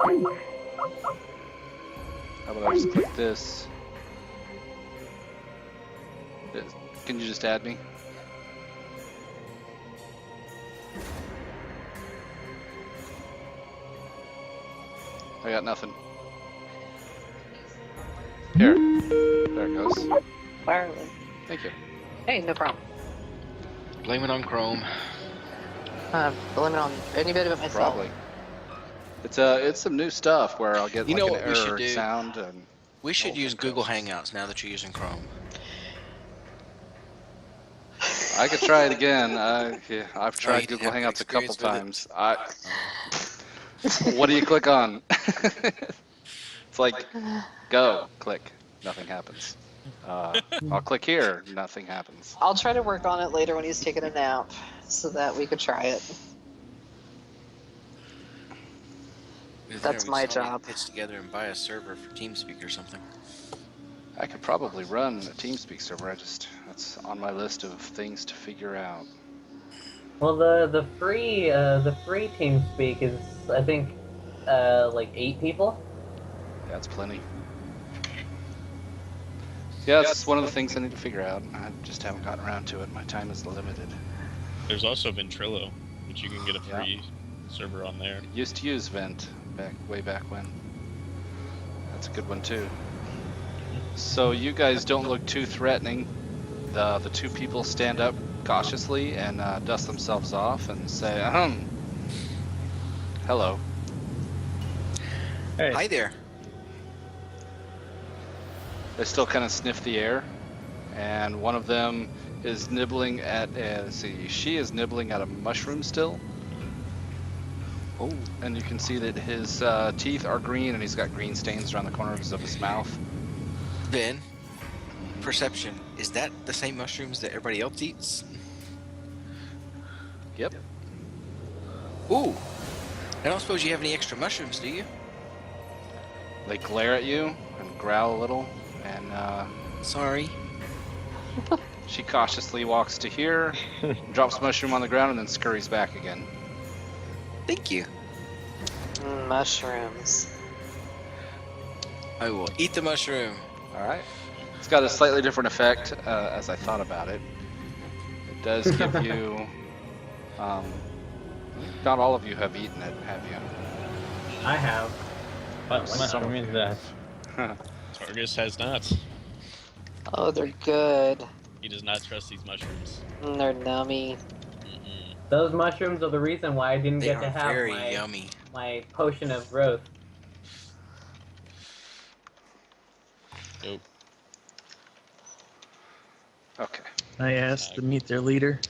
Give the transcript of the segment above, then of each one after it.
How about I just click this? Can you just add me? I got nothing. Here. There it goes. Faerun. Thank you. Hey, no problem. Blame it on Chrome. Blame it on any bit of it myself. Probably. It's some new stuff where I'll get You know like what an we should error do? sound and We should use thing Google goes. Hangouts now that you're using Chrome. I could try it again. Yeah, I've you tried didn't Google have good Hangouts a couple experience with times. What do you click on? It's like go, click, nothing happens. I'll click here, nothing happens. I'll try to work on it later when he's taking a nap, so that we could try it. That's my job. Pitch together and buy a server for TeamSpeak or something. I could probably run a TeamSpeak server. That's on my list of things to figure out. Well, the free TeamSpeak is, I think, like 8 people. That's plenty. Yeah, that's one of the things I need to figure out. I just haven't gotten around to it. My time is limited. There's also Ventrilo, which you can get a free server on there. Used to use Vent way back when. That's a good one too. So you guys don't look too threatening. The two people stand up cautiously and dust themselves off and say, hello. Hey. Hi there. They still kind of sniff the air, and one of them is nibbling at, she is nibbling at a mushroom still. Oh, and you can see that his teeth are green, and he's got green stains around the corners of his mouth. Ben, perception, is that the same mushrooms that everybody else eats? Yep. Ooh, I don't suppose you have any extra mushrooms, do you? They glare at you and growl a little, and Sorry. she cautiously walks to here, drops mushroom on the ground, and then scurries back again. Thank you. Mushrooms. I will eat the mushroom. Alright. It's got a slightly different effect as I thought about it. It does give you... not all of you have eaten it, have you? I have. What mushroom is that? Targus has not. Oh, they're good. He does not trust these mushrooms. They're nummy. Mm-mm. Those mushrooms are the reason why I didn't They get are to have very yummy. my potion of growth. Nope. Okay. I asked to meet their leader.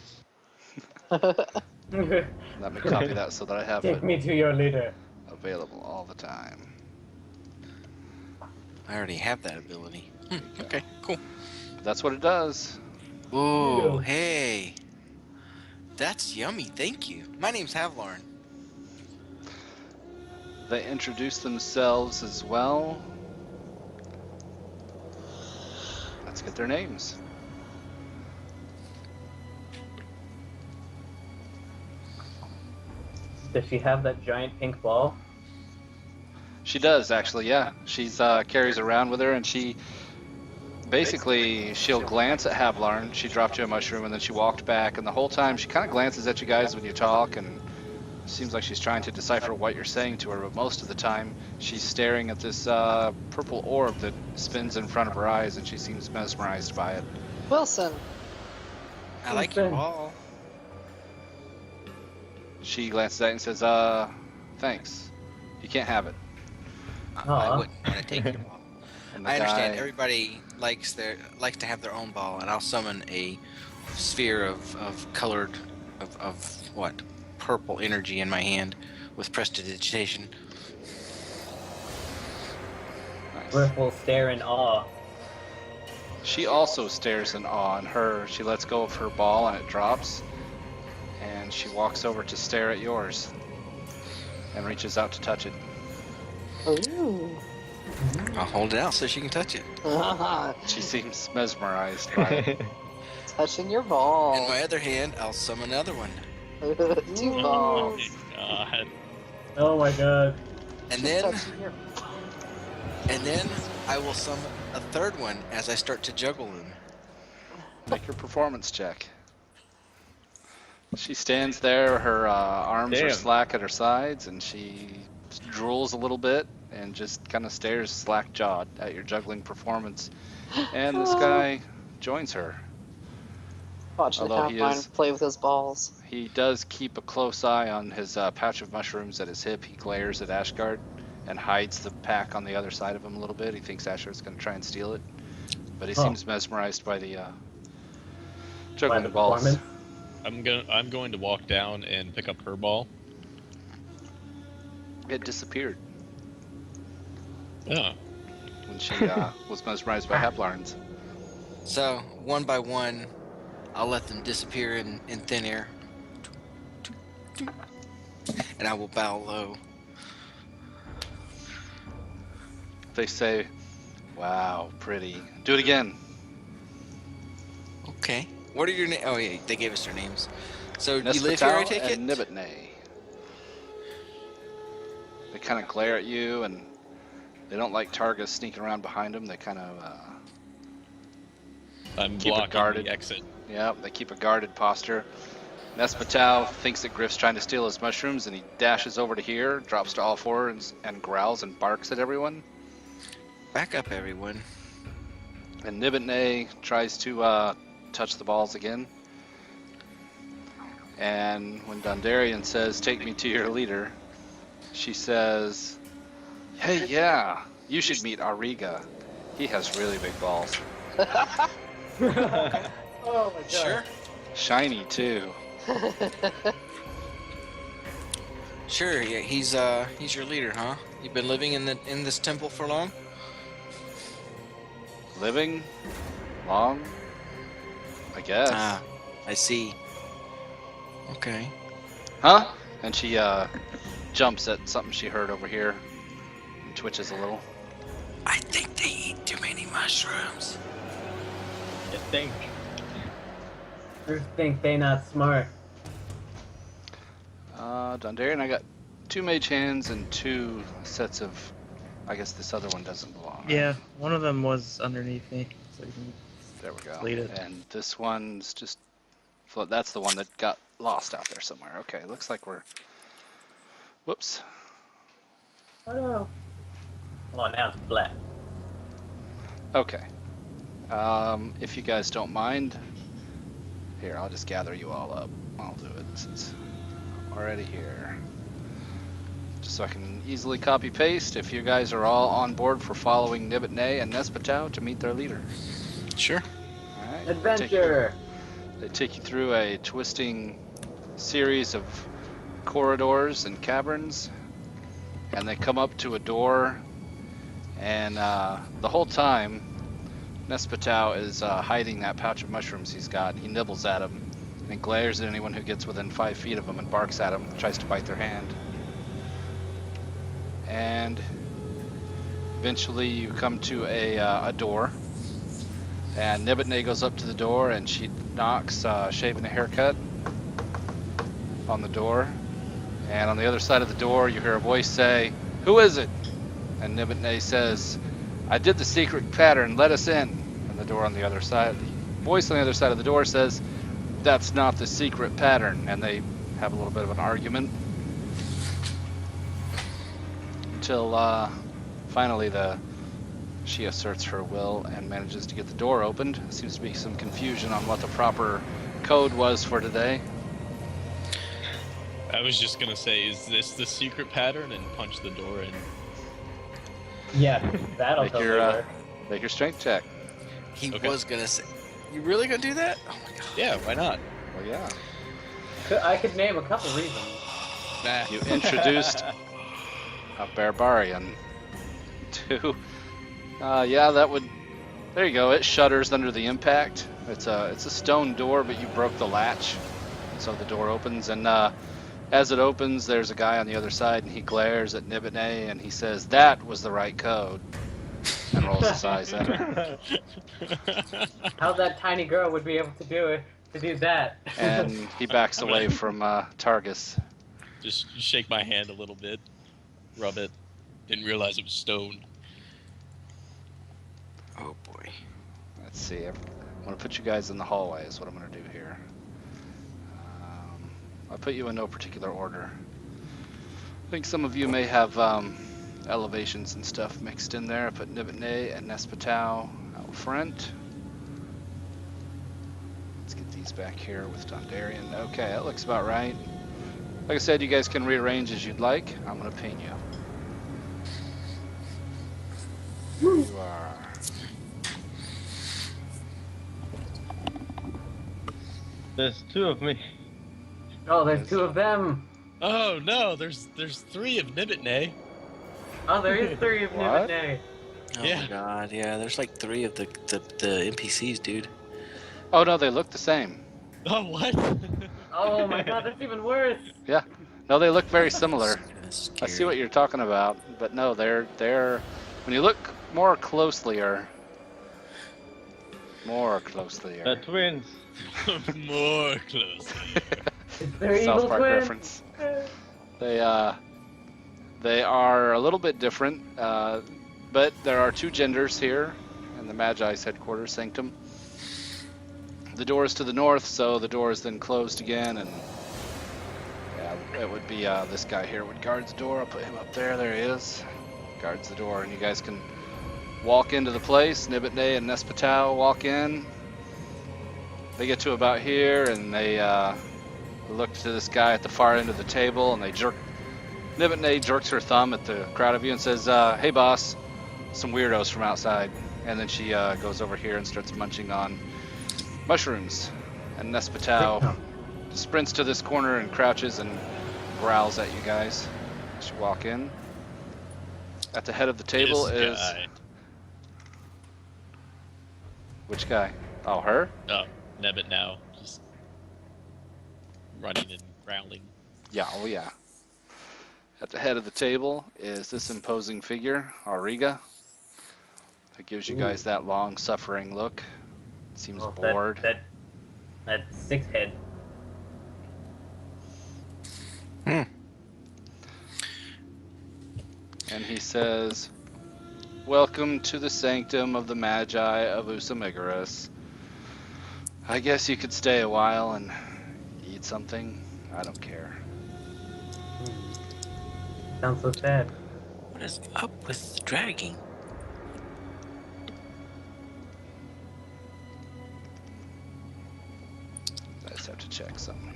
Let me copy that so that I have Take it me to your leader. available all the time. I already have that ability. Okay, cool. That's what it does. Ooh, Ew. hey. That's yummy, thank you. My name's Havlarn. They introduce themselves as well. Let's get their names. Does she have that giant pink ball? She does, actually, yeah. She's carries around with her, and she basically she'll glance at Havlarn. She dropped you a mushroom, and then she walked back, and the whole time she kind of glances at you guys when you talk, and it seems like she's trying to decipher what you're saying to her. But most of the time, she's staring at this purple orb that spins in front of her eyes, and she seems mesmerized by it. Wilson. I like your Okay. ball. She glances at it and says, thanks. You can't have it. I Aw. wouldn't want to take your ball. And the I understand guy- everybody likes to have their own ball, and I'll summon a sphere of colored of what? Purple energy in my hand with prestidigitation. Nice. Griff will stare in awe. She also stares in awe, and she lets go of her ball and it drops, and she walks over to stare at yours and reaches out to touch it. Ooh. I'll hold it out so she can touch it. She seems mesmerized by it. Touching your ball. In my other hand, I'll summon another one. 2 balls. God. Oh my god. And Just then, touching your- and then I will summon a third one as I start to juggle them. Make your performance check. She stands there, her arms are Damn. slack at her sides, and she drools a little bit and just kind of stares slack-jawed at your juggling performance. And this guy joins her. Watching Although the he half is- play with his balls. He does keep a close eye on his patch of mushrooms at his hip. He glares at Ashgard and hides the pack on the other side of him a little bit. He thinks Ashgard's going to try and steal it, but he seems mesmerized by the By juggling the balls. performance. I'm going to walk down and pick up her ball. It disappeared Yeah. when she was mesmerized by Haplarn's. So, one by one, I'll let them disappear in thin air. And I will bow low. They say, "Wow, pretty." Do it again. Okay. What are your names? Oh, yeah, they gave us their names. So, you live here, I Nespatal take it? and Nibitnay. They kind of glare at you, and they don't like Targus sneaking around behind them. They kind of, I'm Keep it blocking guarded. the exit. they keep a guarded posture. Nespatal thinks that Griff's trying to steal his mushrooms, and he dashes over to here, drops to all fours, and growls and barks at everyone. Back up, everyone. And Nibitnay tries to touch the balls again. And when Dondarian says, "Take me to your leader," she says, "Hey, yeah, you should meet Ariga. He has really big balls. Oh my god. Sure. Shiny, too." Sure, yeah, he's your leader, huh? You've been living in this temple for long? Living? Long? I guess. Ah, I see. Okay. Huh? And she jumps at something she heard over here and twitches a little. I think they eat too many mushrooms. You think? You think they not smart? Dondarian, I got 2 mage hands and 2 sets of. I guess this other one doesn't belong. right? Yeah, one of them was underneath me. So you can There we go. Delete it. And this one's just. That's the one that got lost out there somewhere. Okay, looks like we're. Whoops. Oh no. Oh, now it's black. Okay. If you guys don't mind, here, I'll just gather you all up. I'll do it since I'm already here. Just so I can easily copy paste if you guys are all on board for following Nibitnay and Nespatal to meet their leader. Sure. All right. Adventure! They take you through a twisting series of corridors and caverns, and they come up to a door, and the whole time Nespatal is hiding that pouch of mushrooms he's got. He nibbles at them and he glares at anyone who gets within 5 feet of him and barks at them, tries to bite their hand. And eventually you come to a door, and Nibitnay goes up to the door and she knocks shaving a haircut on the door. And on the other side of the door you hear a voice say, "Who is it?" And Nibitnay says, "I did the secret pattern, let us in." And the door on the other side, the voice on the other side of the door says, "That's not the secret pattern." And they have a little bit of an argument until finally she asserts her will and manages to get the door opened. Seems to be some confusion on what the proper code was for today. I was just gonna say, is this the secret pattern? And punch the door in. Yeah, that'll Make totally your work. make your strength check. He Okay. was gonna say, "You really gonna do that?" Oh my god. Yeah, why not? Well, yeah. I could name a couple reasons. Nah. You introduced a barbarian to. Yeah, that would. There you go. It shudders under the impact. It's a stone door, but you broke the latch, so the door opens. And as it opens, there's a guy on the other side, and he glares at Nibitnay, and he says, "That was the right code," and rolls his eyes at her. How that tiny girl would be able to do that? And he backs away from Targus. Just shake my hand a little bit, rub it. Didn't realize it was stone. Oh boy. Let's see. I'm going to put you guys in the hallway is what I'm going to do here. I'll put you in no particular order. I think some of you may have elevations and stuff mixed in there. I put Nibitne and Nespatau out front. Let's get these back here with Dondarian. Okay, that looks about right. Like I said, you guys can rearrange as you'd like. I'm going to ping you. There you are. There's two of me. Oh, there's two of them. Oh no, there's 3 of Nibitne. Oh, there is 3 of What? Nibitne. Oh Yeah. my god, yeah, there's like 3 of the NPCs, dude. Oh no, they look the same. Oh what? Oh my god, that's even worse. Yeah. No, they look very similar. That's I see scary. what you're talking about, but no, they're when you look more closely, They're twins. More closely. They're South evil Park twins. reference. They are a little bit different, but there are 2 genders here in the Magi's headquarters sanctum. The door is to the north, so the door is then closed again, and yeah, it would be this guy here would guard the door. I'll put him up there. There he is. Guards the door, and you guys can walk into the place. Nibitne and Nespatau walk in. They get to about here, and they look to this guy at the far end of the table, and they jerk. Nibitne jerks her thumb at the crowd of you and says, "Hey, boss, some weirdos from outside." And then she goes over here and starts munching on mushrooms. And Nespatau sprints to this corner and crouches and growls at you guys as you walk in. At the head of the table This is guy. which guy? Oh, her? Oh, Nebbit now, just running and growling. Yeah, oh yeah. At the head of the table is this imposing figure, Auriga. That gives you guys that long, suffering look. Seems Oh, bored. that 6 head. And he says, "Welcome to the sanctum of the Magi of Usamigarus. I guess you could stay a while and eat something. I don't care." Sounds so sad. What is up with the dragging? I just have to check something here.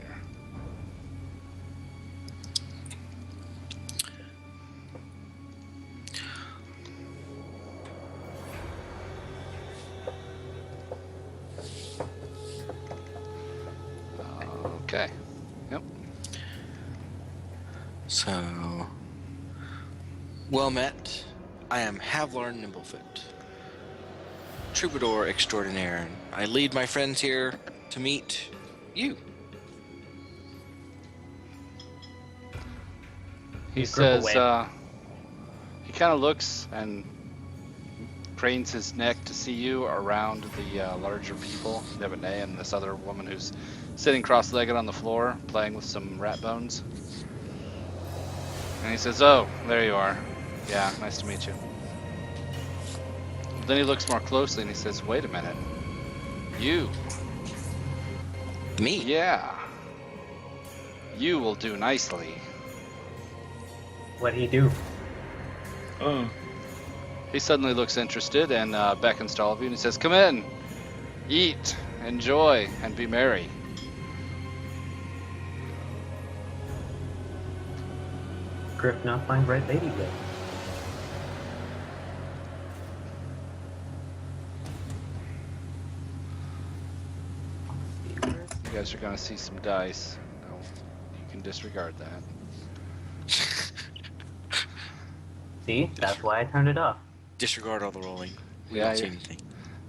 Okay. Yep. So, well met. I am Havlar Nimblefoot, troubadour extraordinaire, and I lead my friends here to meet you. He Grip says, away. he kind of looks and cranes his neck to see you around the larger people, Nebene and this other woman who's sitting cross-legged on the floor playing with some rat bones. And he says, "Oh, there you are. Yeah, nice to meet you." Then he looks more closely and he says, "Wait a minute. You. Me? Yeah. You will do nicely." What'd he do? Oh, He suddenly looks interested and beckons to all of you and he says, "Come in, eat, enjoy, and be merry." Griff not find right lady yet. You guys are going to see some dice. No, you can disregard that. See? That's why I turned it off. Disregard all the rolling. We Yeah, don't see yeah. anything.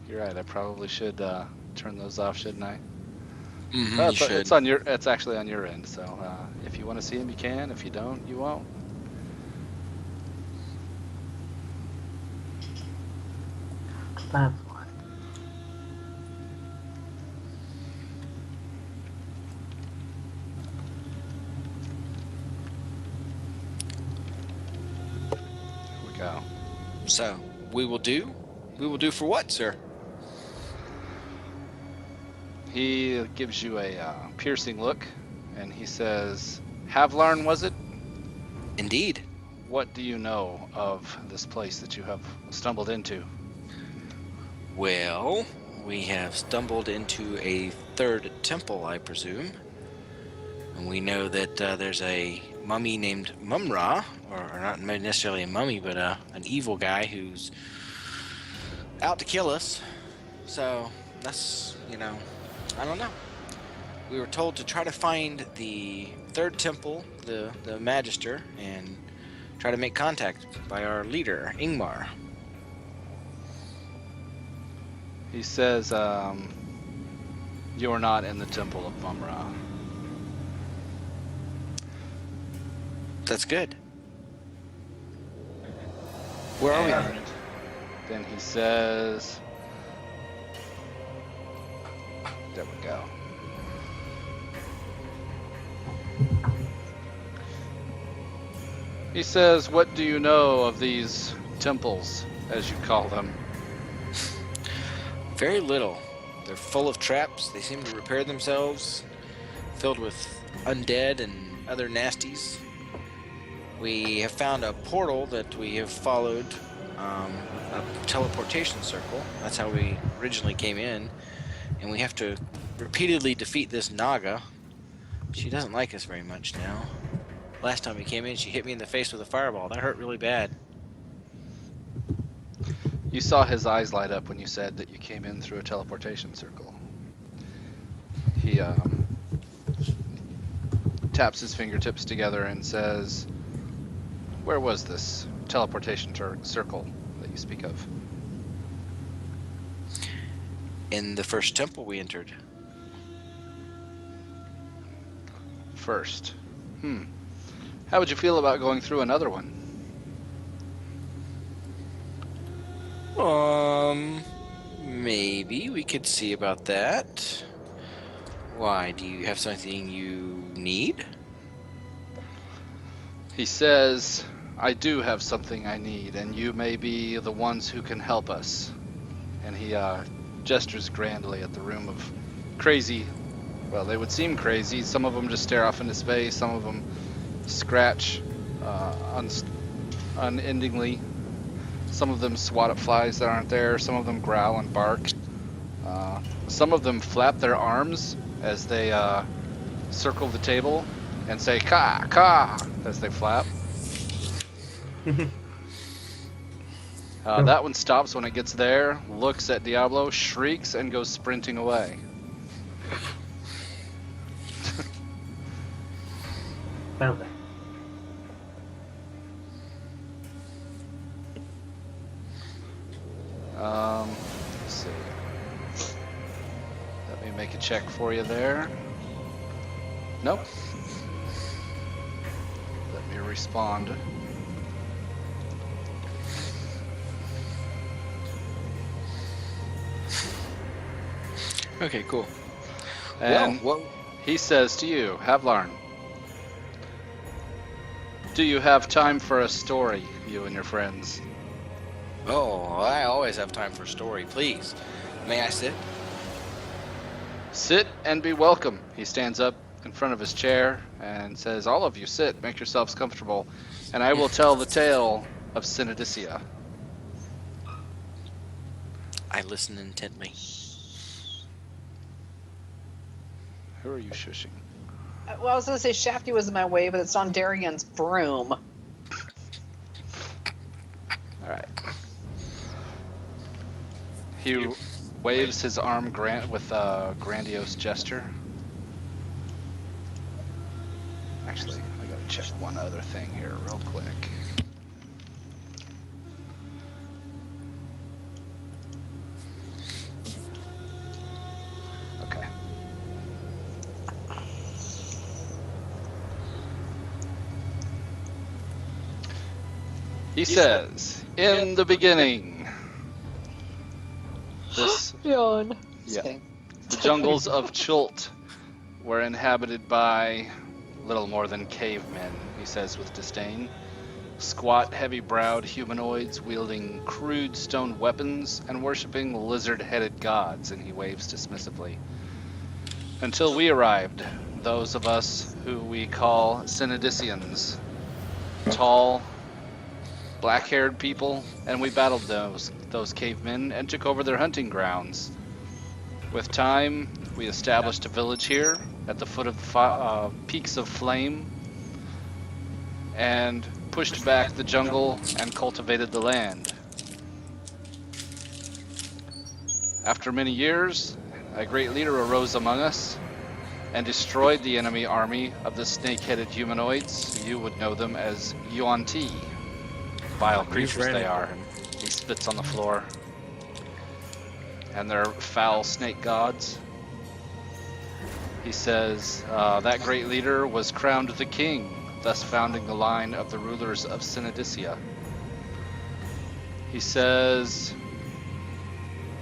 You're right. I probably should turn those off, shouldn't I? Mm-hmm, Well, you should. it's on your. It's actually on your end. So if you want to see them, you can. If you don't, you won't. That's why. go. So, we will do? We will do for what, sir? He gives you a piercing look, and he says, Havlarn, was it? Indeed. What do you know of this place that you have stumbled into? Well, we have stumbled into a third temple, I presume. And we know that there's a mummy named Mumra, or not necessarily a mummy, but an evil guy who's out to kill us. So, that's, I don't know. We were told to try to find the third temple, the Magister, and try to make contact by our leader, Ingmar. He says, you're not in the Temple of Mumra. That's good. Where are we? And then he says, there we go. He says, what do you know of these temples, as you call them? Very little. They're full of traps. They seem to repair themselves, filled with undead and other nasties. We have found a portal that we have followed, a teleportation circle. That's how we originally came in. And we have to repeatedly defeat this Naga. She doesn't like us very much now. Last time we came in, she hit me in the face with a fireball. That hurt really bad. You saw his eyes light up when you said that you came in through a teleportation circle. He taps his fingertips together and says, where was this teleportation circle that you speak of? In the first temple we entered. First. How would you feel about going through another one? Maybe we could see about that. Why, do you have something you need? He says, I do have something I need, and you may be the ones who can help us. And he gestures grandly at the room of crazy, well, they would seem crazy. Some of them just stare off into space. Some of them scratch unendingly. Some of them swat at flies that aren't there. Some of them growl and bark. Some of them flap their arms as they circle the table and say "ka ka" as they flap. That one stops when it gets there, looks at Diablo, shrieks, and goes sprinting away. Well then. Let's see. Let me make a check for you there. Nope. Let me respond. Okay, cool. And well, he says to you, Havlarn, do you have time for a story, you and your friends? oh, I always have time for a story. Please, may I sit? Sit and be welcome. He stands up in front of his chair and says, all of you sit, make yourselves comfortable, and I will tell the tale of Synodicia. I listen intently. Who are you shushing? Well, I was going to say Shafty was in my way, but it's on Darian's broom. All right. He waves his arm with a grandiose gesture. Actually, I gotta check one other thing here real quick. Okay. He says, in the beginning, Yawn. Just Yeah. kidding. the jungles of Chult were inhabited by little more than cavemen, he says with disdain. squat, heavy-browed humanoids wielding crude stone weapons and worshipping lizard-headed gods, and he waves dismissively. Until we arrived, those of us who we call Synodicians, tall, black-haired people, and we battled those cavemen and took over their hunting grounds. With time, we established a village here at the foot of the peaks of flame and pushed back the jungle and cultivated the land. After many years, a great leader arose among us and destroyed the enemy army of the snake-headed humanoids. You would know them as Yuan-Ti. Vile creatures they are. He spits on the floor. And they're foul snake gods. He says, that great leader was crowned the king, thus founding the line of the rulers of Synodicia. He says,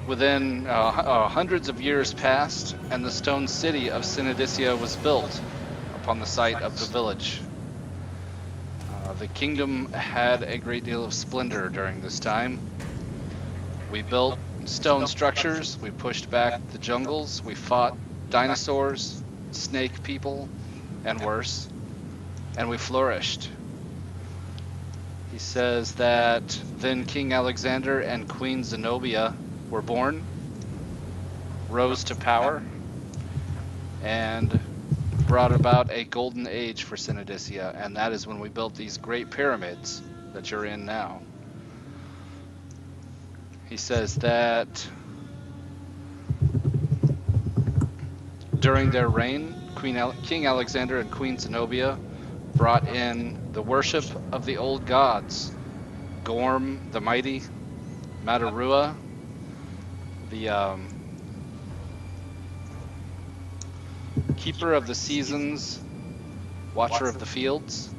within hundreds of years passed, and the stone city of Synodicia was built upon the site of the village. The kingdom had a great deal of splendor during this time. We built stone structures, we pushed back the jungles, we fought dinosaurs, snake people, and worse, and we flourished. He says that then King Alexander and Queen Zenobia were born, rose to power, and brought about a golden age for Synodicia, and that is when we built these great pyramids that you're in now. He says that during their reign, King Alexander and Queen Zenobia brought in the worship of the old gods, Gorm the Mighty, Matarua, the Keeper of the Seasons, Watcher of the Fields,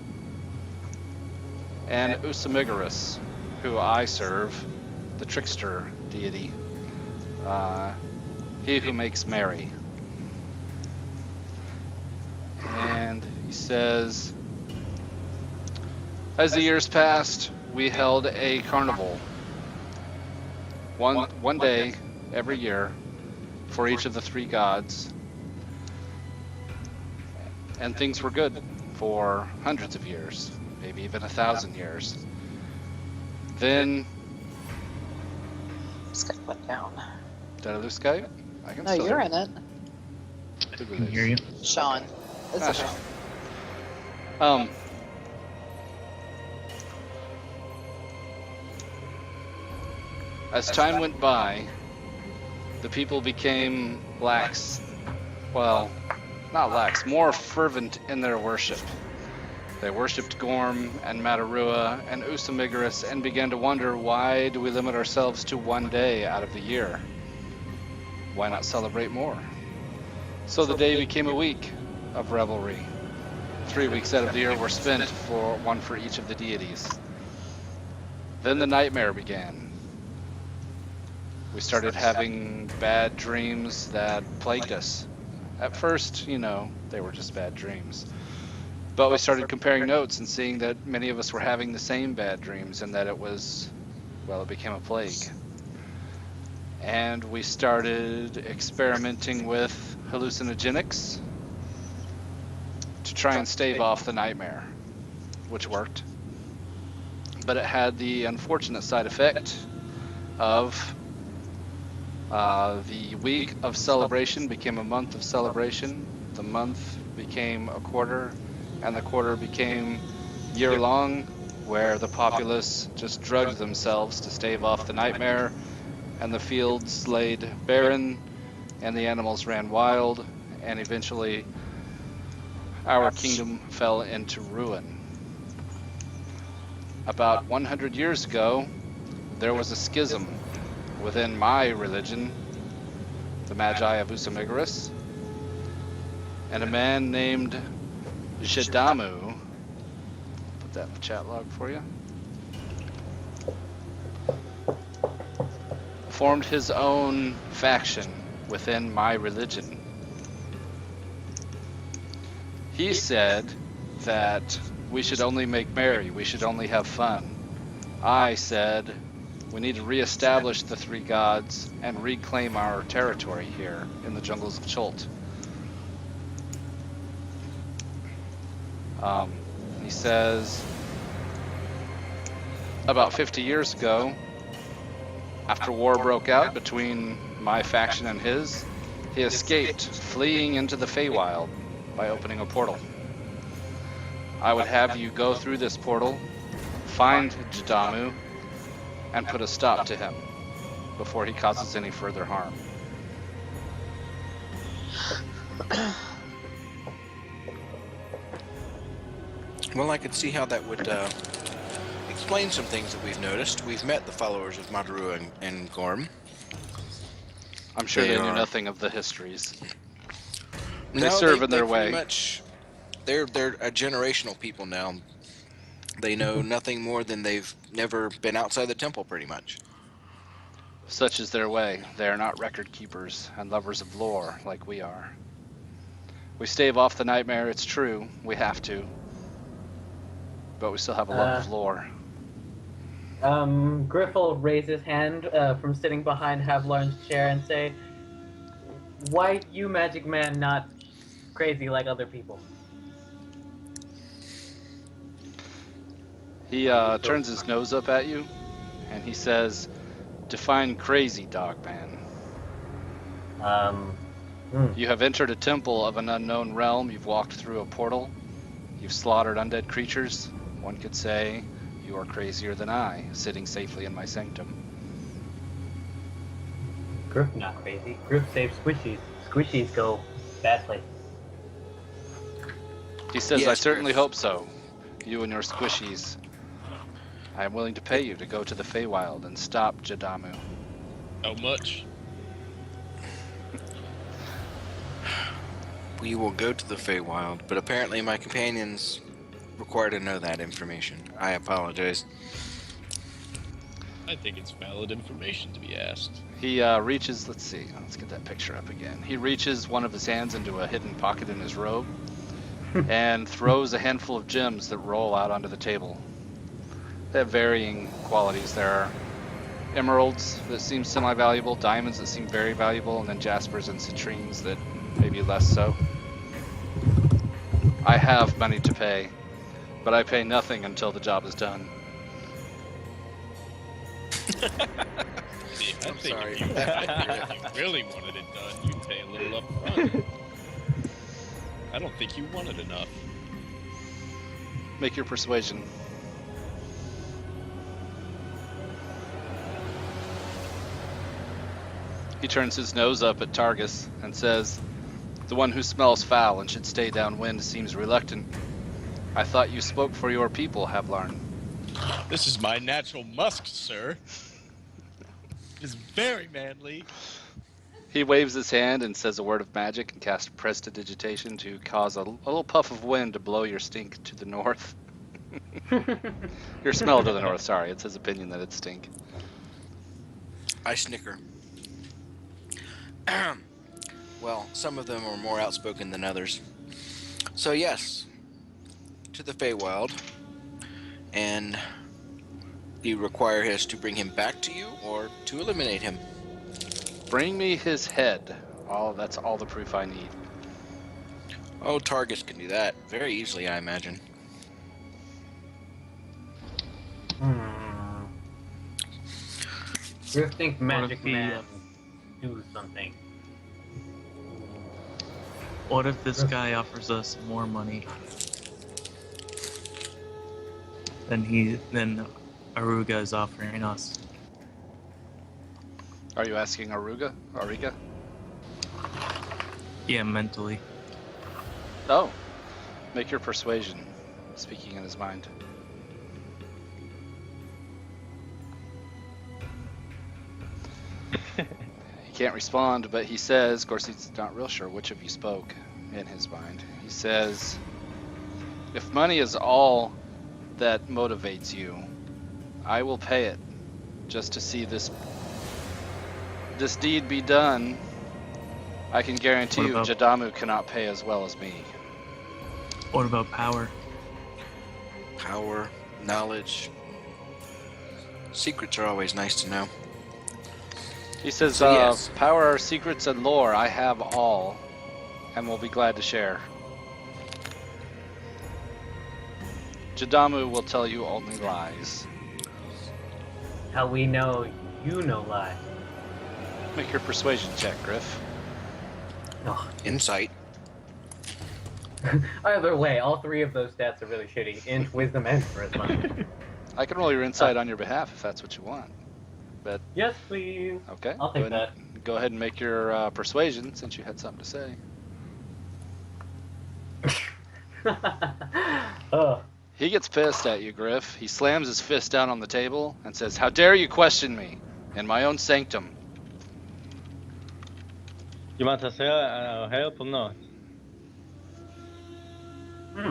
and Usamigarus, who I serve, the trickster deity, he who makes merry. And he says, as the years passed, we held a carnival, one day every year for each of the three gods, and things were good for hundreds of years, maybe even 1,000 years. Then Skype went down. did I lose Skype? I can No, still you're hear in it. I can hear you. Sean. It's okay. As time went by, the people became lax. Well, not lax, more fervent in their worship. They worshipped Gorm and Matarua and Usamigarus and began to wonder, why do we limit ourselves to one day out of the year? Why not celebrate more? So the day became a week of revelry. 3 weeks out of the year were spent for one for each of the deities. Then the nightmare began. We started having bad dreams that plagued us. At first, they were just bad dreams. But we started comparing notes and seeing that many of us were having the same bad dreams and that it became a plague. And we started experimenting with hallucinogenics to try and stave off the nightmare, which worked. But it had the unfortunate side effect of the week of celebration became a month of celebration, the month became a quarter, and the quarter became year-long, where the populace just drugged themselves to stave off the nightmare, and the fields laid barren, and the animals ran wild, and eventually our kingdom fell into ruin. About 100 years ago, there was a schism within my religion, the Magi of Usamigarus, and a man named Jadamu, put that in the chat log for you, formed his own faction within my religion. He said that we should only make merry, we should only have fun. I said, we need to reestablish the three gods and reclaim our territory here in the jungles of Chult. He says, about 50 years ago, after war broke out between my faction and his, he escaped, fleeing into the Feywild by opening a portal. I would have you go through this portal, find Jadamu, and put a stop to him before he causes any further harm. Well, I could see how that would explain some things that we've noticed. We've met the followers of Madaru and Gorm. I'm sure they knew nothing of the histories. They No, serve in their pretty way. Much, they're a generational people now. They know nothing more than they've never been outside the temple, pretty much. Such is their way. They are not record keepers and lovers of lore like we are. We stave off the nightmare, it's true. We have to. But we still have a love of lore. Griff will raise his hand from sitting behind Havlarn's chair and say, "Why you, Magic Man, not crazy like other people?" He turns his nose up at you, and he says, define crazy, Dogman. You have entered a temple of an unknown realm. You've walked through a portal. You've slaughtered undead creatures. One could say you are crazier than I, sitting safely in my sanctum. Griff not crazy. Griff saves squishies. Squishies go bad place. He says, Yes, I certainly Griff. hope so. You and your squishies. I am willing to pay you to go to the Feywild and stop Jadamu. How much? We will go to the Feywild, but apparently my companions require to know that information. I apologize. I think it's valid information to be asked. He reaches, let's get that picture up again. He reaches one of his hands into a hidden pocket in his robe and throws a handful of gems that roll out onto the table. They have varying qualities. There are emeralds that seem semi-valuable, diamonds that seem very valuable, and then jaspers and citrines that maybe less so. I have money to pay, but I pay nothing until the job is done. See, I think sorry. if you really wanted it done, you'd pay a little up front. I don't think you wanted enough. Make your persuasion. He turns his nose up at Targus and says, the one who smells foul and should stay downwind seems reluctant. I thought you spoke for your people, Havlarn. This is my natural musk, sir. It's very manly. He waves his hand and says a word of magic and casts prestidigitation to cause a little puff of wind to blow your stink to the north. Your smell to the north, sorry. It's his opinion that it's stink. I snicker. Well, some of them are more outspoken than others. So yes, to the Feywild, and do you require us to bring him back to you or to eliminate him? Bring me his head. That's all the proof I need. Oh, Targus can do that very easily, I imagine. Griff think Magic if he, Man do something. What if this guy offers us more money than Aruga is offering us? Are you asking Auriga? Yeah, mentally. Oh. Make your persuasion, speaking in his mind. He can't respond, but he says, of course he's not real sure which of you spoke in his mind. He says, if money is all that motivates you, I will pay it just to see this deed be done. I can guarantee you What about- Jadamu cannot pay as well as me. What about power? power, knowledge. Secrets are always nice to know. He says, So, yes. power, secrets, and lore, I have all, and will be glad to share. Jadamu will tell you only lies. How we know you know lies. Make your persuasion check, Griff. Oh. Insight. Either way, all three of those stats are really shitty. Int, wisdom, and charisma. I can roll your insight on your behalf if that's what you want. But Yes, please. okay, I'll take that. Go ahead and make your persuasion since you had something to say. Oh. He gets pissed at you, Griff. He slams his fist down on the table and says, "How dare you question me in my own sanctum?" You want us help or not?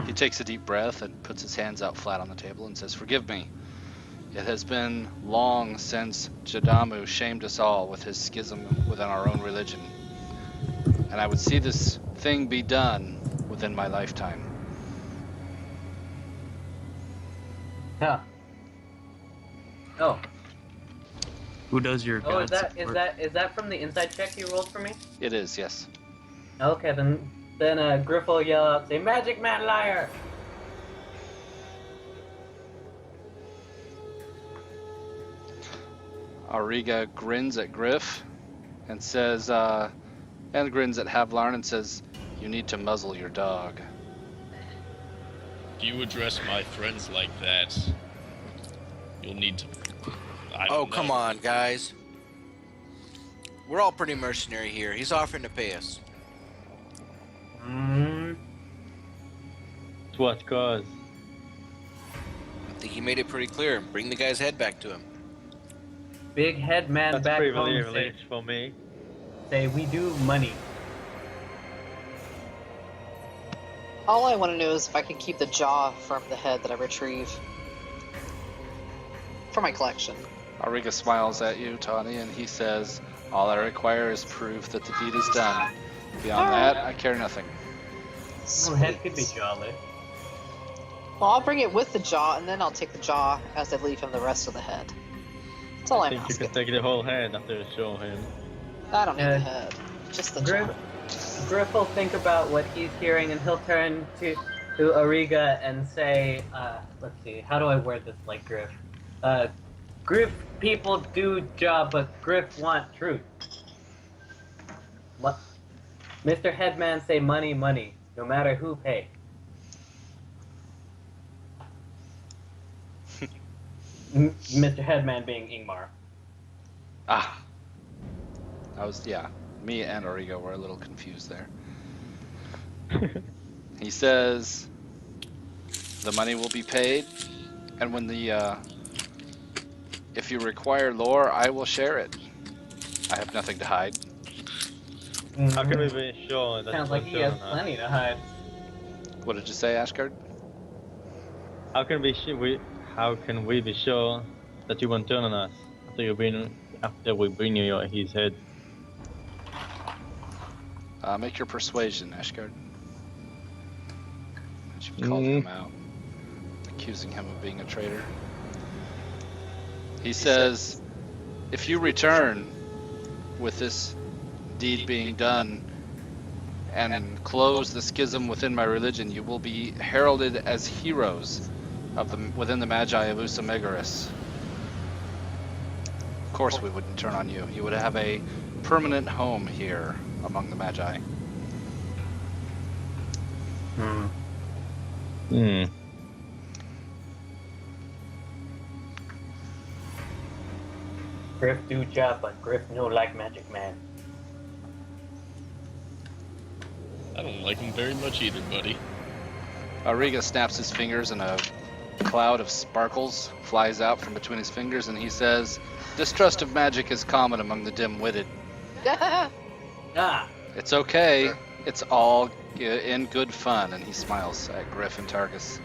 He takes a deep breath and puts his hands out flat on the table and says, "Forgive me. It has been long since Jadamu shamed us all with his schism within our own religion. And I would see this thing be done within my lifetime." Huh. Oh. Who does your Oh, god is that support? is that from the inside check you rolled for me? It is, yes. Okay, then Griff will yell out, say, "Magic Man liar!" Auriga grins at Griff and says, and grins at Havlarn and says, "You need to muzzle your dog." If you address my friends like that, you'll need to. I Oh, don't know. come on, guys. We're all pretty mercenary here. He's offering to pay us. Mm. To what cause? I think he made it pretty clear. Bring the guy's head back to him. Big head man That's back home privilege for me. say, "We do money." All I want to know is if I can keep the jaw from the head that I retrieve for my collection. Auriga smiles at you, Tawny, and he says, "All I require is proof that the deed is done. Beyond that, I care nothing." Well, head could be jolly. Well, I'll bring it with the jaw, and then I'll take the jaw as I leave him the rest of the head. That's all I I'm think you asking. can take the whole head after you show him. I don't need the head, just the jaw. Griff will think about what he's hearing, and he'll turn to Auriga and say, let's see, how do I word this like Griff? Griff people do job, but Griff want truth. What? Mr. Headman say money, money, no matter who pay. Mr. Headman being Ingmar. Ah. Me and Auriga were a little confused there. He says, "The money will be paid, and when if you require lore, I will share it. I have nothing to hide." How can we be sure that Sounds you like won't he has turn on us? plenty to hide. What did you say, Ashgard? How can we be sure that you won't turn on us after we bring you his head? Make your persuasion, Ashgard. You've called him out, accusing him of being a traitor. He says, "If you return with this deed being done and close the schism within my religion, you will be heralded as heroes within the Magi of Usamegaris. Of course we wouldn't turn on you. You would have a permanent home here among the Magi." Griff do job, but Griff no like Magic Man. I don't like him very much either, buddy. Auriga snaps his fingers and a cloud of sparkles flies out from between his fingers, and he says, "Distrust of magic is common among the dim-witted. Ah! It's okay. It's all in good fun." And he smiles at Griff and Targus.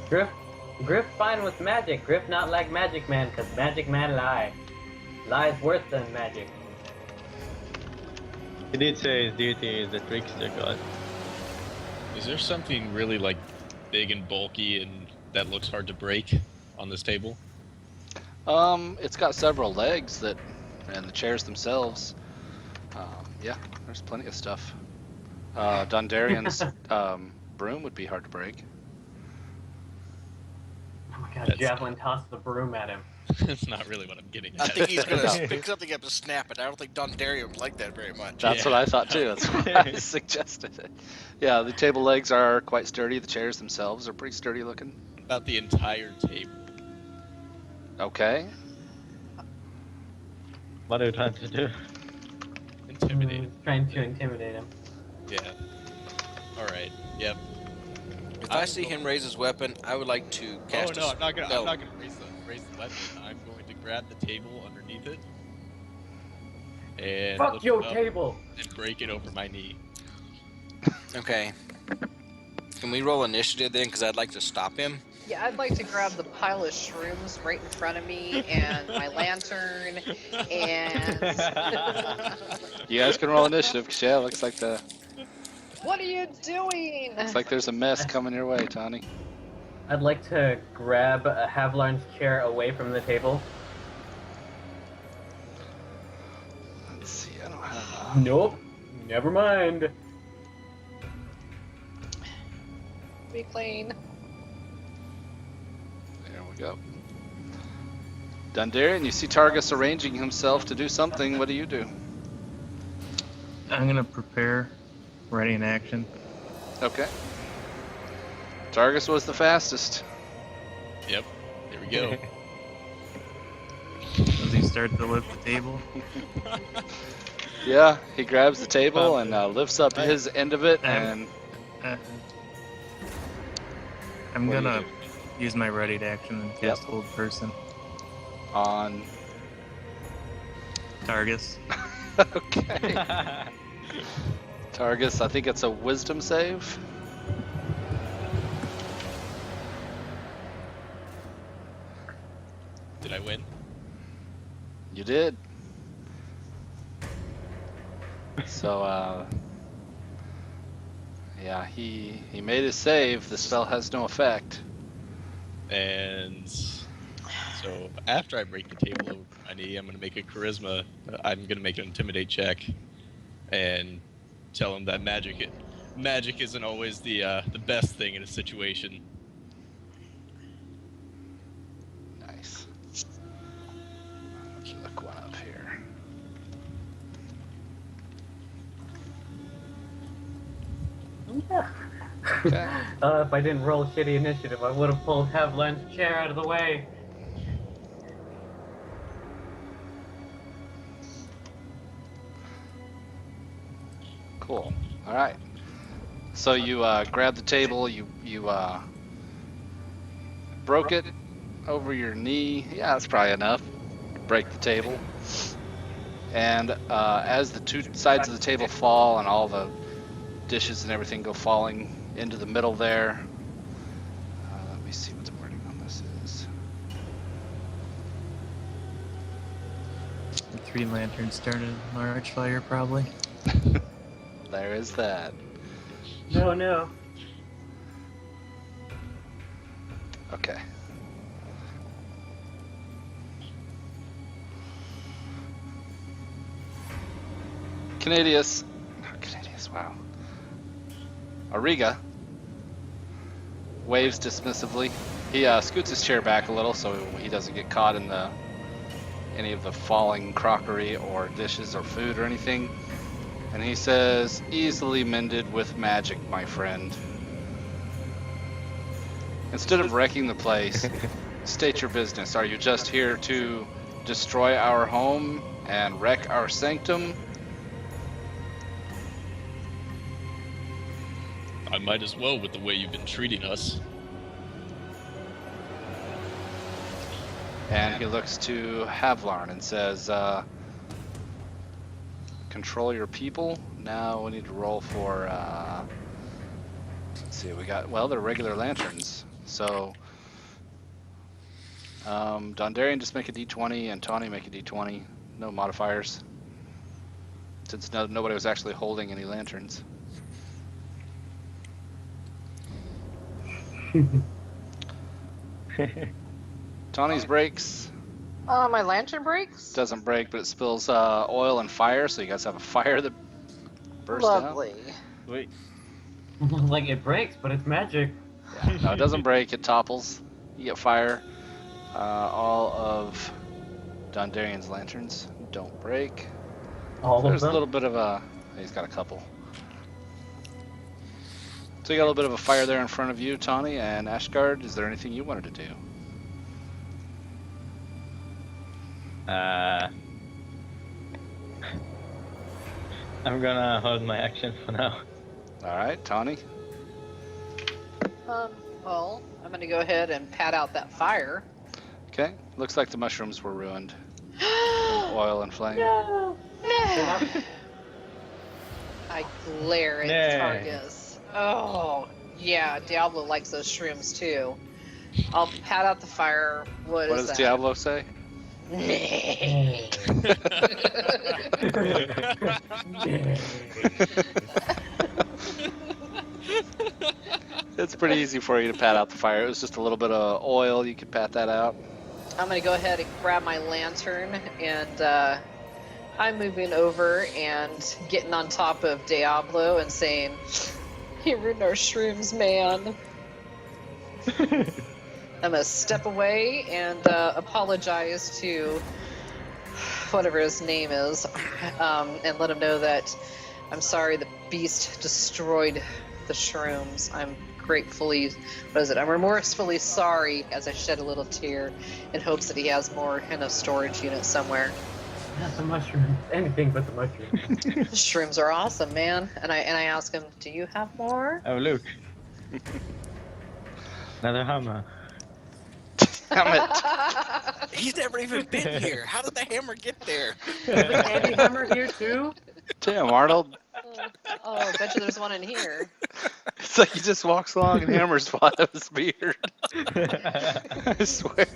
Griff fine with magic. Griff not like Magic Man, cause Magic Man lie. Lie's worse than magic. He did say his duty is the trickster god. Is there something really like big and bulky and that looks hard to break on this table? It's got several legs that, and the chairs themselves. Yeah, there's plenty of stuff. Dondarian's broom would be hard to break. Oh my god, That's- Javelin tossed the broom at him. That's not really what I'm getting at. I think he's gonna pick something up and snap it. I don't think Dondarrion would like that very much. That's what Yeah. I thought too. That's why I suggested it. Yeah, the table legs are quite sturdy. The chairs themselves are pretty sturdy looking. About the entire table. Okay. What are you trying to do? Intimidate. He's trying to intimidate him. Yeah. Alright. Yep. If I see him raise his weapon, I would like to cast. I'm not gonna. No. I'm not gonna raise the weapon. I'm going to grab the table underneath it and Fuck lift your it up table! and break it over my knee. Okay. Can we roll initiative then? Because I'd like to stop him. Yeah, I'd like to grab the pile of shrooms right in front of me and my lantern and. You guys can roll initiative, 'cause yeah, looks like What are you doing? looks like there's a mess coming your way, Tawny. I'd like to grab Havlarn's chair away from the table. Let's see, I don't have. Nope. Never mind. Be clean. There we go. Dundarian, you see Targus arranging himself to do something. What do you do? I'm gonna prepare, ready in action. Okay. Targus was the fastest. Yep. There we go. Does he start to lift the table? Yeah, he grabs the table and lifts up his end of it, Um, and Uh, I'm What do you gonna use my ready to action and cast Hold Person. on. Targus. Okay. Targus, I think it's a wisdom save. Did I win? You did. So, yeah, he made his save. The spell has no effect. And so after I break the table over my knee, I'm going to make a charisma. I'm going to make an intimidate check, and tell him that magic isn't always the best thing in a situation. Nice. Let's look one up here. Okay. If I didn't roll shitty initiative, I would have pulled Havlarn's chair out of the way. Cool. All right. So you grab the table. You broke it over your knee. Yeah, that's probably enough. Break the table. And as the two sides of the table fall and all the dishes and everything go falling into the middle there. Let me see what the wording on this is. The 3 lanterns started a large fire, probably. There is that. No, no. Okay. Canadius, wow. Auriga waves dismissively. He scoots his chair back a little so he doesn't get caught in any of the falling crockery or dishes or food or anything. And he says, "Easily mended with magic, my friend. Instead of wrecking the place, state your business. Are you just here to destroy our home and wreck our sanctum?" I might as well with the way you've been treating us. And he looks to Havlarn and says, "Control your people." Now we need to roll for, let's see, we got, well, they're regular lanterns. So, Dondarian just make a d20 and Tawny make a d20. No modifiers. Since nobody was actually holding any lanterns. Tawny's breaks. My lantern breaks. Doesn't break, but it spills oil and fire, so you guys have a fire that bursts out. Lovely. Wait. Like it breaks, but it's magic. Yeah, no, it doesn't break. It topples. You get fire. All of Dondarian's lanterns don't break. All There's of a little them. bit of a... He's got a couple. So you got a little bit of a fire there in front of you, Tawny and Ashgard. Is there anything you wanted to do? I'm gonna hold my action for now. All right, Tawny. Well, I'm gonna go ahead and pat out that fire. Okay. Looks like the mushrooms were ruined. Oil and flame. No. I glare at Nay. Targus. Oh, yeah, Diablo likes those shrooms too. I'll pat out the fire. What What is does that? Diablo say? Nay. It's pretty easy for you to pat out the fire. It was just a little bit of oil. You could pat that out. I'm gonna go ahead and grab my lantern, and I'm moving over and getting on top of Diablo and saying, "You ruined our shrooms, man." I'm gonna step away and apologize to whatever his name is, and let him know that I'm sorry the beast destroyed the shrooms. I'm I'm remorsefully sorry as I shed a little tear in hopes that he has more in a storage unit somewhere. Not the mushrooms. Anything but the mushrooms. The shrooms are awesome, man. And I ask him, "Do you have more?" Oh, look. Another hammer. Damn it. He's never even been here. How did the hammer get there? Is Andy Hammer here too? Damn, Arnold. Oh, I bet you there's one in here. It's like he just walks along and hammers fly out his beard. I swear.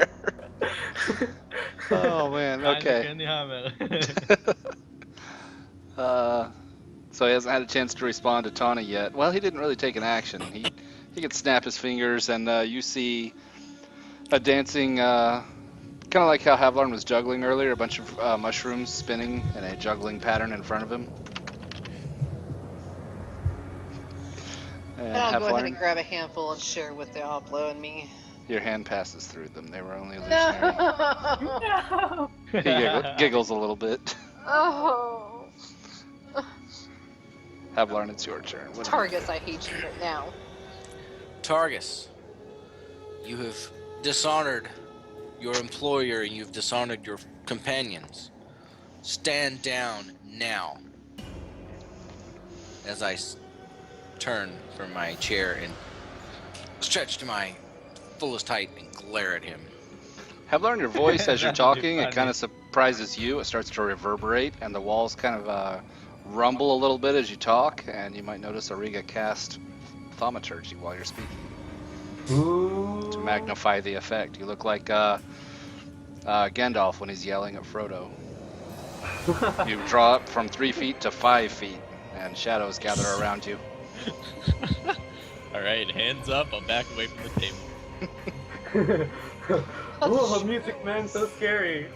Oh, man. Okay. Candy hammer. So he hasn't had a chance to respond to Tawny yet. Well, he didn't really take an action. He could snap his fingers, and you see a dancing, kind of like how Havlarn was juggling earlier, a bunch of mushrooms spinning in a juggling pattern in front of him. And And I'll go ahead Havlarn, and grab a handful and share with Diablo and me. your hand passes through them. They were only illusionary. No. He giggles a little bit. Oh. Havlarn, it's your turn. What do you Targus, I hate you right now. Targus, you have dishonored your employer and you've dishonored your companions. Stand down now. As I turn from my chair and stretch to my fullest height and glare at him. Havlarn, your voice as you're talking, it Funny. kind of surprises you. It starts to reverberate, and the walls kind of rumble a little bit as you talk, and you might notice Auriga cast thaumaturgy while you're speaking Ooh. to magnify the effect. You look like Gandalf when he's yelling at Frodo. You draw up from 3 feet to 5 feet, and shadows gather around you. Alright, hands up, I'll back away from the table. Oh, music man, so scary.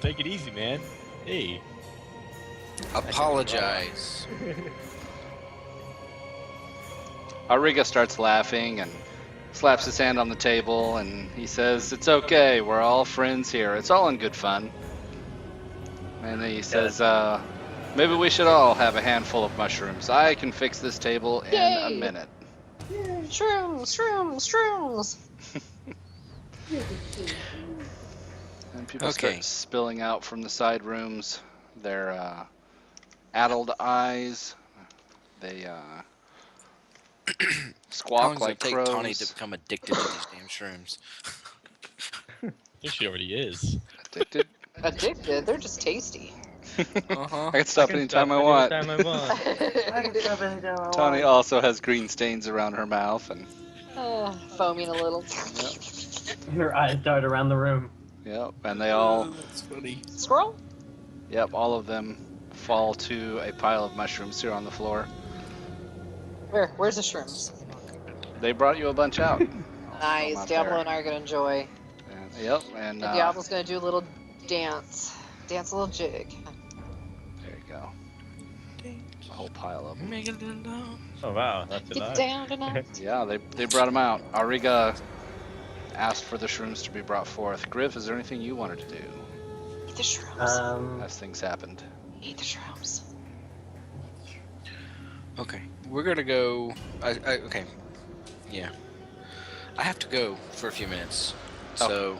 Take it easy, man. Hey. Apologize. Auriga starts laughing and slaps his hand on the table, and he says, "It's okay, we're all friends here. It's all in good fun." And then he says, maybe we should all have a handful of mushrooms. I can fix this table in a Yay. minute. Shrooms, shrooms, shrooms. And people Okay. start spilling out from the side rooms. Their addled eyes. They How long squawk does like it take crows. Tawny to become addicted to these damn shrooms? I think she already is. Addicted. Addicted, they're just tasty. Uh-huh. I can stop anytime I want. Anytime I want. Tawny also has green stains around her mouth, and Foaming a little. Her eyes dart around the room. yep, and they all, That's funny. Squirrel? yep, all of them fall to a pile of mushrooms here on the floor. Where's the shrooms? They brought you a bunch out. Nice. out Diablo there. and I are gonna enjoy. And, yep, and And Diablo's gonna do a little dance. Dance a little jig. there you go. A whole pile of them. Make it alone. Oh wow, that's a Get lot. down tonight. Yeah, they brought them out. Auriga asked for the shrooms to be brought forth. Griff, is there anything you wanted to do Eat the shrooms. as things happened? Eat the shrooms. Okay, we're gonna go. Okay, yeah. I have to go for a few minutes, so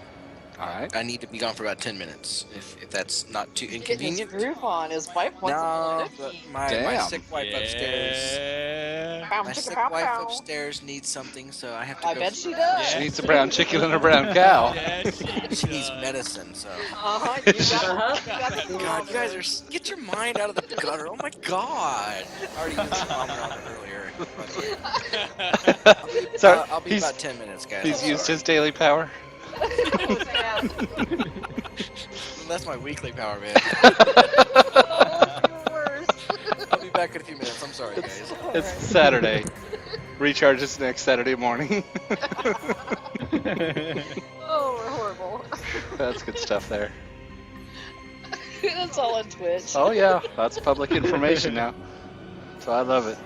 All right. I need to be gone for about 10 minutes. If that's not too Getting his inconvenient. groove on. His wife wants No, a but cookie. my Damn. sick wife upstairs. Yeah. My sick wife upstairs needs something, so I have to I go. bet for- she does. She Yeah. needs a brown chicken and a brown cow. Yeah, She needs medicine, so. Uh-huh. You got Uh-huh. it. God, you guys are get your mind out of the gutter. Oh my God! I already used the bomb around earlier. But, Sorry, I'll be he's- about 10 minutes, guys. He's I'm used sorry. his daily power. That's my weekly power, man. Oh, worse. I'll be back in a few minutes. I'm sorry, guys. It's Saturday. Recharges next Saturday morning. Oh, we're horrible. That's good stuff there. That's all on Twitch. Oh yeah, that's public information now. So I love it.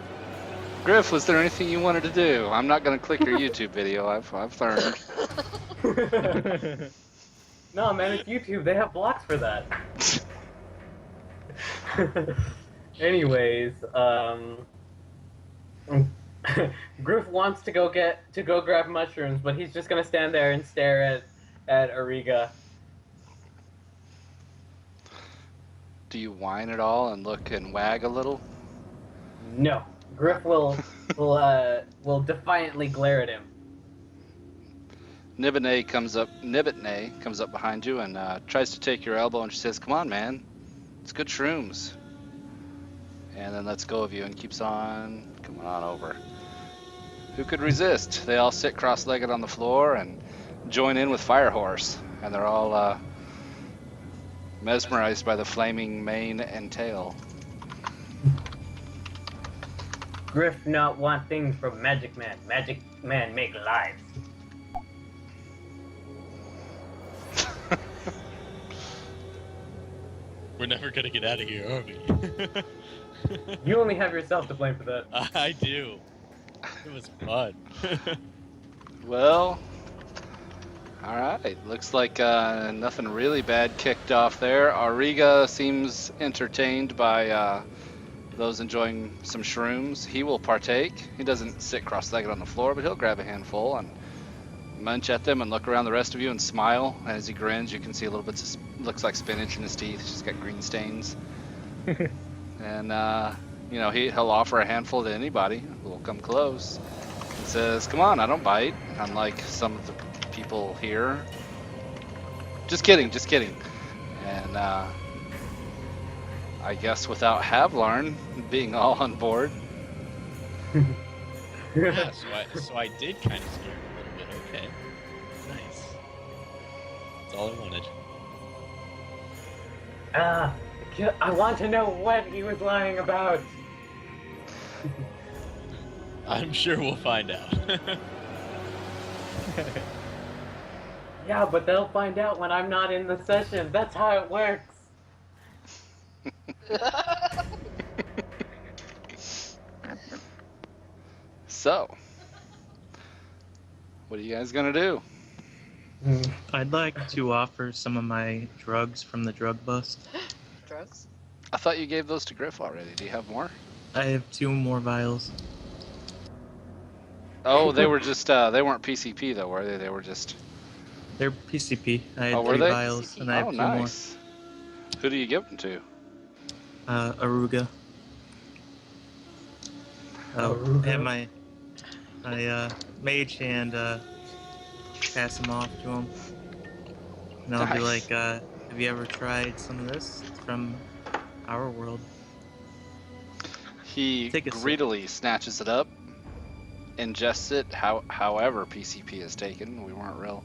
Griff, was there anything you wanted to do? I'm not going to click your YouTube video. I've learned. No, man, it's YouTube. They have blocks for that. Anyways, Griff wants to go grab mushrooms, but he's just gonna stand there and stare at Auriga. Do you whine at all and look and wag a little? No, Griff will defiantly glare at him. Nibitne comes up behind you and tries to take your elbow, and she says, "Come on, man, it's good shrooms." And then lets go of you and keeps on coming on over. Who could resist? They all sit cross-legged on the floor and join in with Firehorse, and they're all mesmerized by the flaming mane and tail. Griff not want things from Magic Man. Magic Man make lives. We're never gonna get out of here, are we? You only have yourself to blame for that. I do. It was fun. Well, all right. Looks like nothing really bad kicked off there. Auriga seems entertained by those enjoying some shrooms. He will partake. He doesn't sit cross-legged on the floor, but he'll grab a handful and munch at them and look around the rest of you and smile. And as he grins, you can see a little bit looks like spinach in his teeth. He's got green stains. And you know, he'll offer a handful to anybody who will come close. He says, "Come on, I don't bite," unlike some of the people here. Just kidding, just kidding. And I guess without Havlarn being all on board. Yeah, so I did kind of scare him a little bit. Okay, nice. That's all I wanted. I want to know what he was lying about. I'm sure we'll find out. Yeah, but they'll find out when I'm not in the session. That's how it works. So, what are you guys gonna do? I'd like to offer some of my drugs from the drug bust. Drugs? I thought you gave those to Griff already. Do you have more? I have 2 more vials. Oh, they were just they weren't PCP though, were they? They were just. They're PCP. I had Oh, were 3 they? vials, and I have Oh, 2 nice. Who do you give them to? more. Auriga. Oh, Auriga. I have my mage hand pass them off to him. And I'll be Nice. like, have you ever tried some of this? It's from our world. He Take a sip. greedily snatches it up, ingests it. However, PCP is taken. We weren't real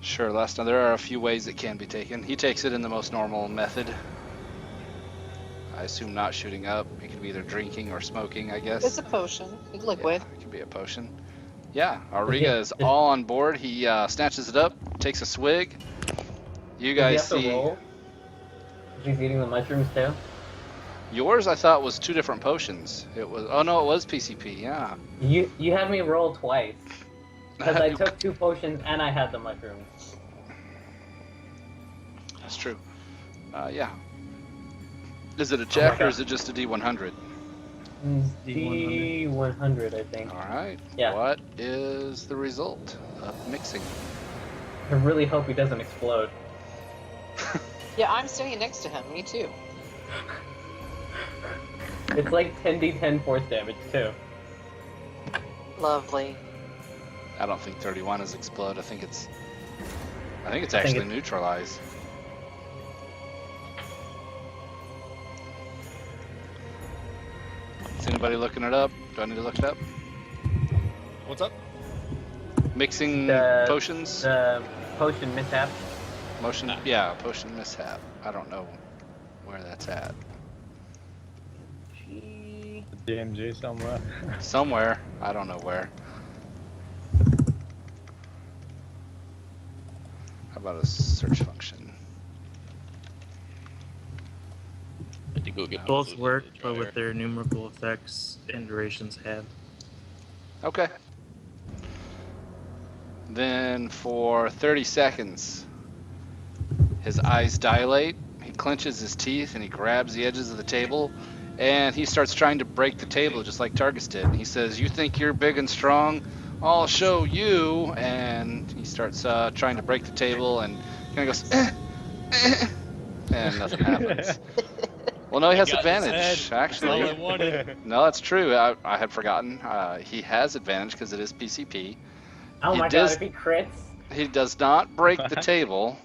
sure last time. There are a few ways it can be taken. He takes it in the most normal method. I assume not shooting up. It could be either drinking or smoking, I guess. It's a potion. It's liquid. Yeah, it could be a potion. Yeah, Auriga is all on board. He snatches it up, takes a swig. You Does he guys have to see roll? If he's eating the mushrooms too? yours. I thought was 2 different potions. It was. Oh no, it was PCP. Yeah. You had me roll twice. Because I took 2 potions and I had the mushrooms. That's true. Yeah. Is it a check or is it just a D100? D100, I think. All right. Yeah. What is the result of mixing? I really hope he doesn't explode. Yeah, I'm standing next to him. Me too. It's like 10d10 force damage too. Lovely. I don't think 31 is explode. I think it's actually neutralized. Is anybody looking it up? Do I need to look it up? What's up? Mixing potions? The potion mishap. Motion, yeah, potion mishap. I don't know where that's at. DMG somewhere. Somewhere. I don't know where. How about a search function? I had to go get Both those work, in the but with dryer. their numerical effects and durations have. Okay. Then for 30 seconds, his eyes dilate, he clenches his teeth, and he grabs the edges of the table, and he starts trying to break the table just like Targus did. He says, "You think you're big and strong? I'll show you." And he starts trying to break the table, and kind of goes, and nothing happens. Well, no, he has got his advantage, head. That's all I actually. wanted. No, that's true. I had forgotten. He has advantage because it is PCP. Oh He my does- god, if he crits. He does not break the table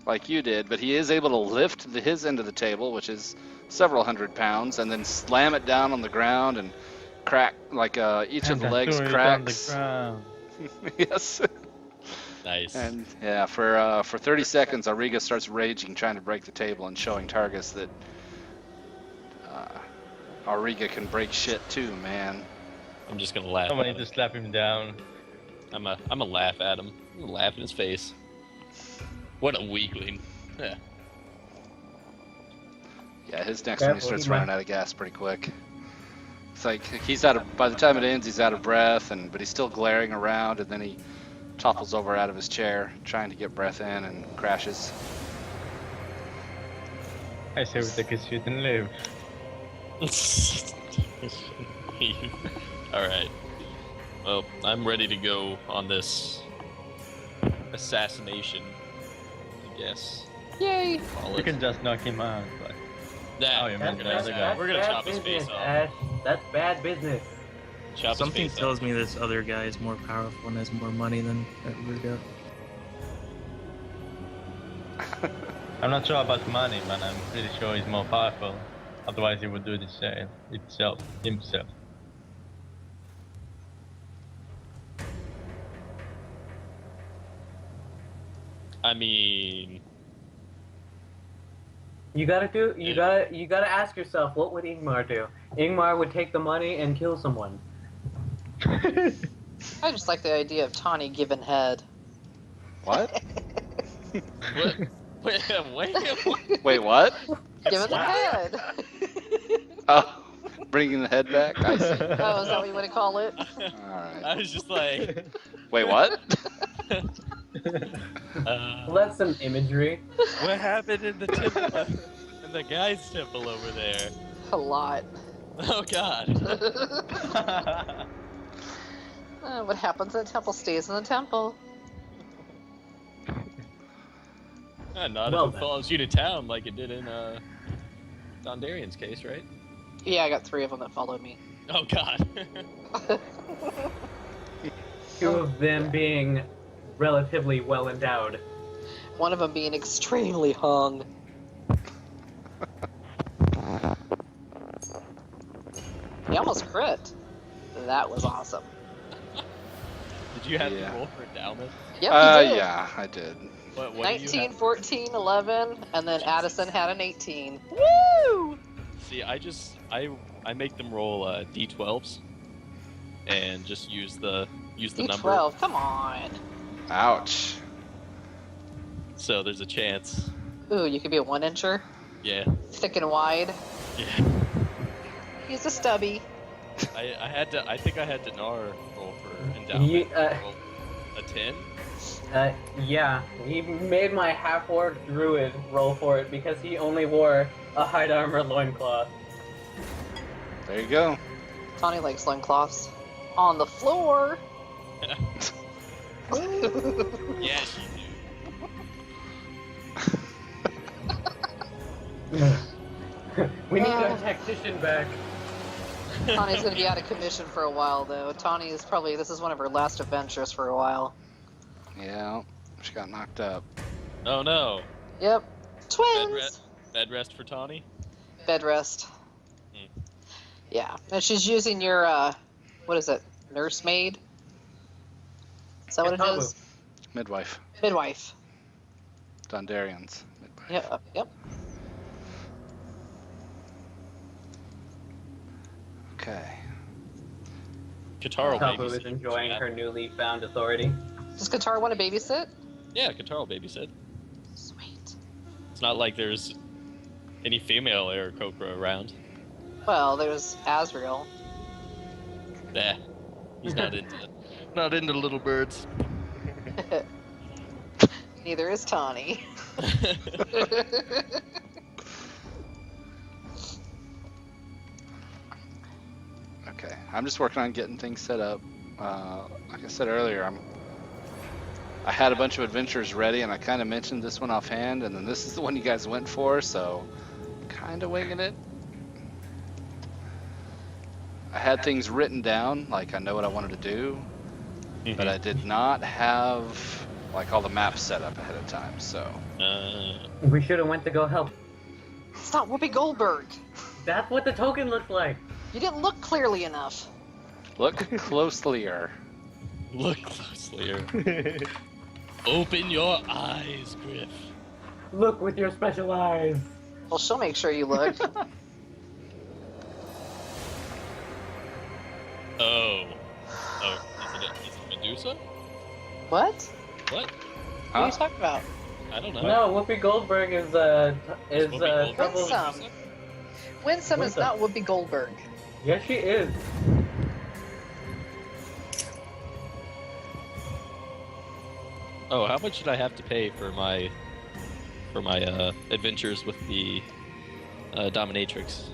like you did, but he is able to lift his end of the table, which is several hundred pounds, and then slam it down on the ground and crack, like each of the legs cracks. Yes. Nice. And yeah, for 30 seconds, Auriga starts raging, trying to break the table and showing Targus that Auriga can break shit too, man. I'm just gonna laugh. Someone at need to him. slap him down. I'm a laugh at him. I'm gonna laugh in his face. What a weakling. Yeah. Yeah, his next one he Careful, starts he running might- out of gas pretty quick. It's like he's out of. By the time it ends, he's out of breath, but he's still glaring around, and then he topples over out of his chair, trying to get breath in, and crashes. I say we take a shit and live. Alright. Well, I'm ready to go on this assassination, I guess. Yay! Call You it. can just knock him out, but Nah, Oh, you we're meant gonna, that's we're gonna bad chop his business, face off. Ash. That's bad business. Chop Something his face tells off. me this other guy is more powerful and has more money than Auriga. I'm not sure about money, but I'm pretty sure he's more powerful. Otherwise, he would do this himself. I mean, You gotta ask yourself, what would Ingmar do? Ingmar would take the money and kill someone. I just like the idea of Tawny giving head. What? what? Wait, Wait, what? Giving the head. Oh, bringing the head back? I see. Oh, is that what you want to call it? Alright. I was just like, Wait, what? That's some imagery. what happened in the temple, in the guy's temple over there? A lot. Oh God. What happens in the temple stays in the temple. Not Well if it then. follows you to town like it did in Dondarian's case, right? Yeah, I got 3 of them that followed me. Oh God. 2 of them being relatively well endowed. One of them being extremely hung. He almost crit. That was awesome. Did you have Yeah. to roll for endowment? Yep, he did. Yeah, I did. What do you 19, have? 14, 11, and then Addison had an 18. Woo! See, I make them roll d12s and just use the use the number. D12. Come on. Ouch. So there's a chance. Ooh, you could be a 1-incher. Yeah. Thick and wide. Yeah. Use a stubby. I think I had Dinar roll for endowment. Roll a 10. Yeah, he made my half-orc druid roll for it because he only wore a hide armor loincloth. There you go. Tawny likes loincloths. On the floor. Yeah, she We need our tactician back. Tawny's gonna be out of commission for a while, though. Tawny is probably, this is one of her last adventures for a while. Yeah, she got knocked up. do. Oh no. Yep. Twins! Bed rest for Tawny? Bed rest. Hmm. Yeah, and she's using your, what is it? Nursemaid? Is that what it Tabu. is? Midwife. Midwife. Dondarian's midwife. Yep. Okay. Katara Tabu babysit. is enjoying her newly found authority. Does Qatar want to babysit? Yeah, Katara babysit. Sweet. It's not like there's any female Aarakocra around. Well, there's Azrael. Nah. He's not into little birds. Neither is Tawny. Okay, I'm just working on getting things set up. Like I said earlier, I had a bunch of adventures ready, and I kind of mentioned this one offhand, and then this is the one you guys went for, so kind of winging it. I had things written down, like I know what I wanted to do, but I did not have like all the maps set up ahead of time. So We should have went to go help. It's not Whoopi Goldberg. That's what the token looks like. You didn't look clearly enough. look closelier. Look closelier. Open your eyes, Griff. Look with your special eyes. Well, she'll make sure you look. Oh. Oh, is it Medusa? What? What? What are you talking about? I don't know. No, Whoopi Goldberg is Whoopi Goldberg? Trouble. Winsome. Winsome is not Whoopi Goldberg. Yes, she is. Oh, how much did I have to pay for my adventures with the dominatrix?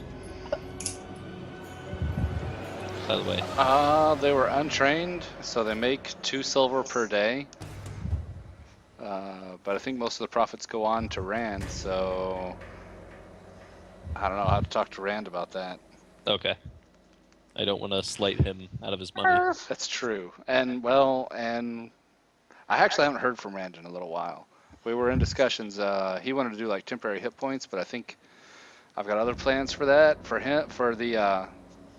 By the way. They were untrained, so they make 2 silver per day. But I think most of the profits go on to Rand, so I don't know. I'll have to talk to Rand about that. Okay. I don't want to slight him out of his money. That's true. And I actually haven't heard from Rand in a little while. We were in discussions. He wanted to do like temporary hit points, but I think I've got other plans for that. For him, for the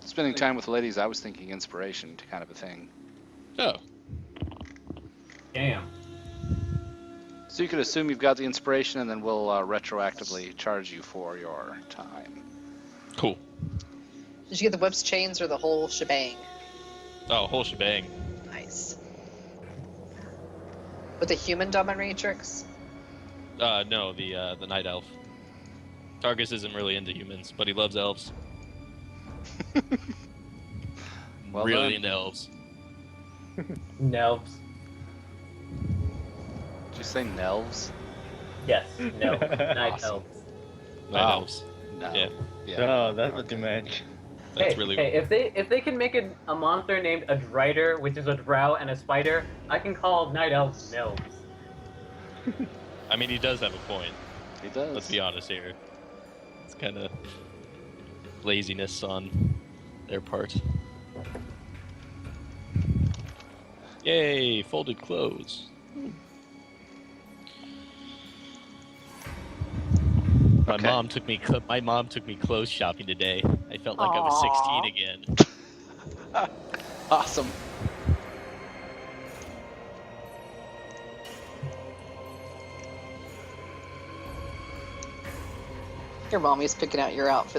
spending time with the ladies, I was thinking inspiration kind of a thing. Oh. Damn. So you could assume you've got the inspiration, and then we'll retroactively charge you for your time. Cool. Did you get the whips, chains, or the whole shebang? Oh, whole shebang. Nice. With the human dominatrix? No, the night elf. Targus isn't really into humans, but he loves elves. Well really done. into elves. Nelves. Did you say Nelves? Yes, no. Night Awesome. elves. Night Oh. elves. No. Yeah. Oh, that's what you meant. That's Hey, really hey, if they can make a monster named a Drider, which is a drow and a spider, I can call night elves Nelves. I mean, he does have a point. He does. Let's be honest here. It's kind of laziness on their part. Yay, folded clothes. My Okay. mom took me clothes shopping today. I felt like I was Aw. 16 again. Awesome. Your mommy's picking out your outfit.